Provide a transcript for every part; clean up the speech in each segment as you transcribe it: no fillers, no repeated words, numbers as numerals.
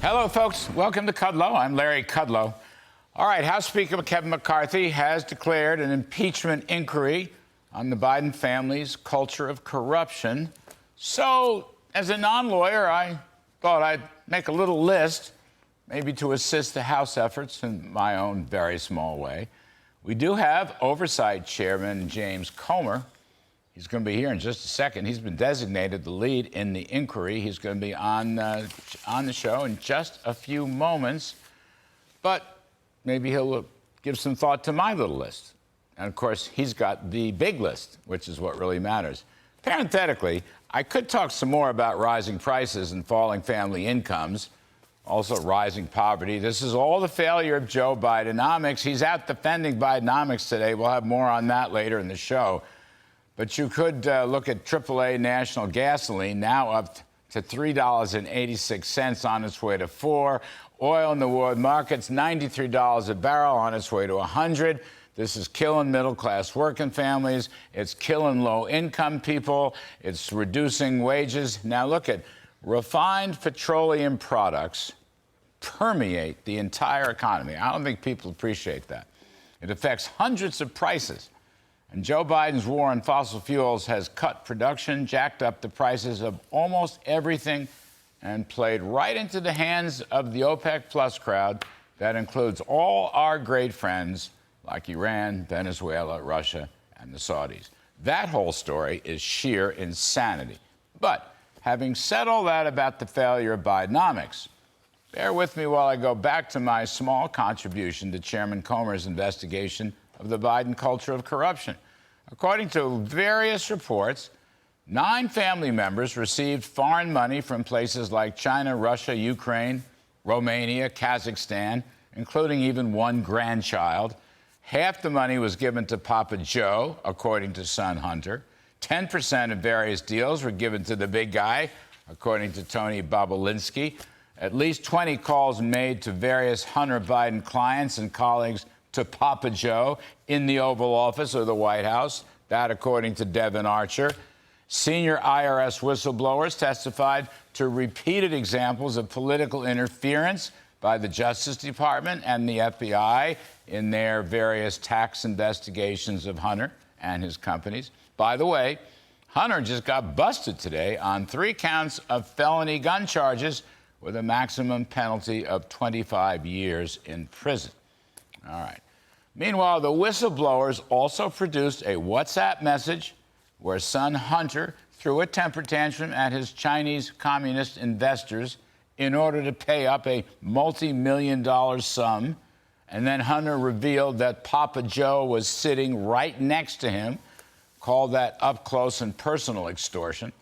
Hello, folks. Welcome to Kudlow. I'm Larry Kudlow. All right, House Speaker Kevin McCarthy has declared an impeachment inquiry on the Biden family's culture of corruption. So, as a non-lawyer, I thought I'd make a little list, maybe to assist the House efforts in my own very small way. We do have Oversight Chairman James Comer. He's going to be here in just a second. He's been designated the lead in the inquiry. He's going to be on the show in just a few moments. But maybe he'll give some thought to my little list. And, of course, he's got the big list, which is what really matters. Parenthetically, I could talk some more about rising prices and falling family incomes, also rising poverty. This is all the failure of Joe Bidenomics. He's out defending Bidenomics today. We'll have more on that later in the show. But you could look at AAA national gasoline, now up to $3.86 on its way to $4. Oil in the world markets, $93 a barrel on its way to $100. This is killing middle-class working families. It's killing low-income people. It's reducing wages. Now look at refined petroleum products permeate the entire economy. I don't think people appreciate that. It affects hundreds of prices. And Joe Biden's war on fossil fuels has cut production, jacked up the prices of almost everything, and played right into the hands of the OPEC Plus crowd. That includes all our great friends like Iran, Venezuela, Russia, and the Saudis. That whole story is sheer insanity. But having said all that about the failure of Bidenomics, bear with me while I go back to my small contribution to Chairman Comer's investigation of the Biden culture of corruption. According to various reports, 9 family members received foreign money from places like China, Russia, Ukraine, Romania, Kazakhstan, including even one grandchild. Half the money was given to Papa Joe, according to son Hunter. 10% of various deals were given to the big guy, according to Tony Bobulinski. At least 20 calls made to various Hunter Biden clients and colleagues to Papa Joe in the Oval Office or the White House. That, according to Devin Archer. Senior IRS whistleblowers testified to repeated examples of political interference by the Justice Department and the FBI in their various tax investigations of Hunter and his companies. By the way, Hunter just got busted today on 3 counts of felony gun charges with a maximum penalty of 25 years in prison. All right. Meanwhile, the whistleblowers also produced a WhatsApp message where son Hunter threw a temper tantrum at his Chinese communist investors in order to pay up a multi-million-dollar sum. And then Hunter revealed that Papa Joe was sitting right next to him, called that up close and personal extortion.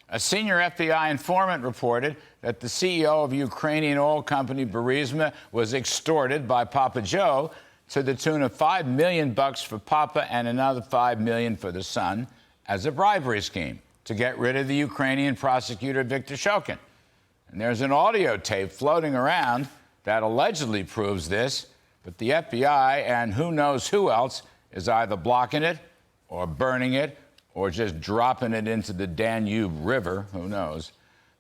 A senior FBI informant reported that the CEO of Ukrainian oil company Burisma was extorted by Papa Joe to the tune of $5 million for Papa and another $5 million for the son as a bribery scheme to get rid of the Ukrainian prosecutor Viktor Shokin. And there's an audio tape floating around that allegedly proves this, but the FBI and who knows who else is either blocking it or burning it or just dropping it into the Danube River, who knows.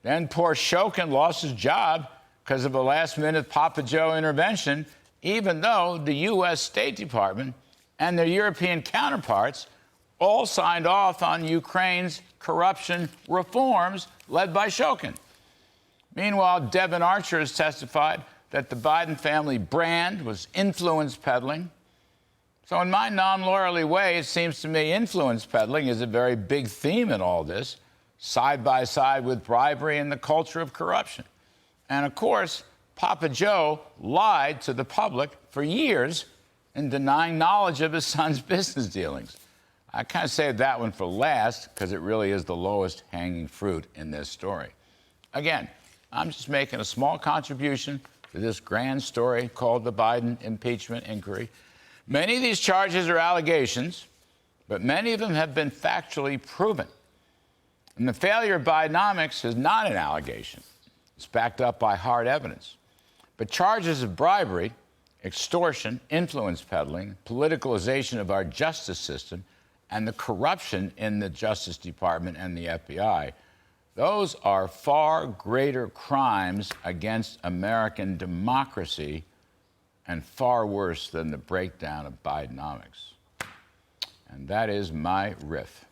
Then poor Shokin lost his job because of a last-minute Papa Joe intervention, even though the U.S. State Department and their European counterparts all signed off on Ukraine's corruption reforms led by Shokin. Meanwhile, Devin Archer has testified that the Biden family brand was influence peddling. So in my non-lawyerly way, it seems to me influence peddling is a very big theme in all this, side by side with bribery and the culture of corruption. And of course, Papa Joe lied to the public for years in denying knowledge of his son's business dealings. I kind of saved that one for last because it really is the lowest hanging fruit in this story. Again, I'm just making a small contribution to this grand story called the Biden impeachment inquiry. Many of these charges are allegations, but many of them have been factually proven. And the failure of Bidenomics is not an allegation. It's backed up by hard evidence. But charges of bribery, extortion, influence peddling, politicalization of our justice system, and the corruption in the Justice Department and the FBI Those are far greater crimes against American democracy and far worse than the breakdown of Bidenomics. And that is my riff.